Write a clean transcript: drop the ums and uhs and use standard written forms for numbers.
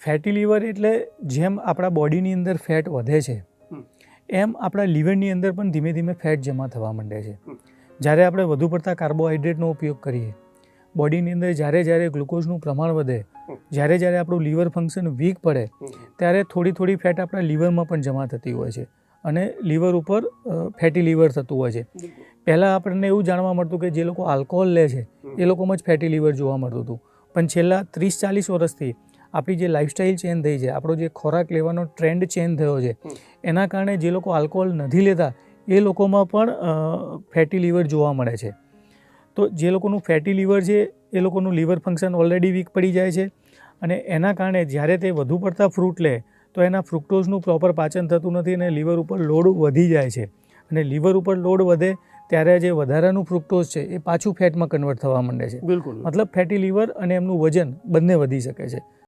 Fatty liver એટલે જેમ આપણા બોડીની અંદર ફેટ વધે છે એમ આપણા લીવરની અંદર પણ ધીમે ધીમે ફેટ જમા થવા માંડે છે. જ્યારે આપણે વધુ પડતા કાર્બોહાઈડ્રેટનો ઉપયોગ કરીએ, બોડીની અંદર જ્યારે ગ્લુકોઝનું પ્રમાણ વધે, જ્યારે આપણું લીવર ફંક્શન વીક પડે, ત્યારે થોડી ફેટ આપણા લીવરમાં પણ જમા થતી હોય છે અને લીવર ઉપર ફેટી લીવર થતું હોય છે. પહેલાં આપણને એવું જાણવા મળતું કે જે લોકો આલ્કોહોલ લે છે એ લોકોમાં જ ફેટી લીવર જોવા મળતું હતું, પણ છેલ્લા 30-40 વર્ષથી આપણી જે લાઇફસ્ટાઇલ ચેન્જ થઈ છે, આપણો જે ખોરાક લેવાનો ટ્રેન્ડ ચેન્જ થયો છે, એના કારણે જે લોકો આલ્કોહોલ નથી લેતા એ લોકોમાં પણ ફેટી લીવર જોવા મળે છે. તો જે લોકોનું ફેટી લીવર છે એ લોકોનું લીવર ફંક્શન ઓલરેડી વીક પડી જાય છે અને એના કારણે જ્યારે તે વધુ પડતા ફ્રૂટ લે તો એના ફ્રુક્ટોઝનું પ્રોપર પાચન થતું નથી અને લીવર ઉપર લોડ વધી જાય છે અને લીવર ઉપર લોડ વધે ત્યારે જે વધારાનું ફ્રુક્ટોઝ છે એ પાછું ફેટમાં કન્વર્ટ થવા માંડે છે. બિલકુલ. મતલબ ફેટી લીવર અને એમનું વજન બંને વધી શકે છે.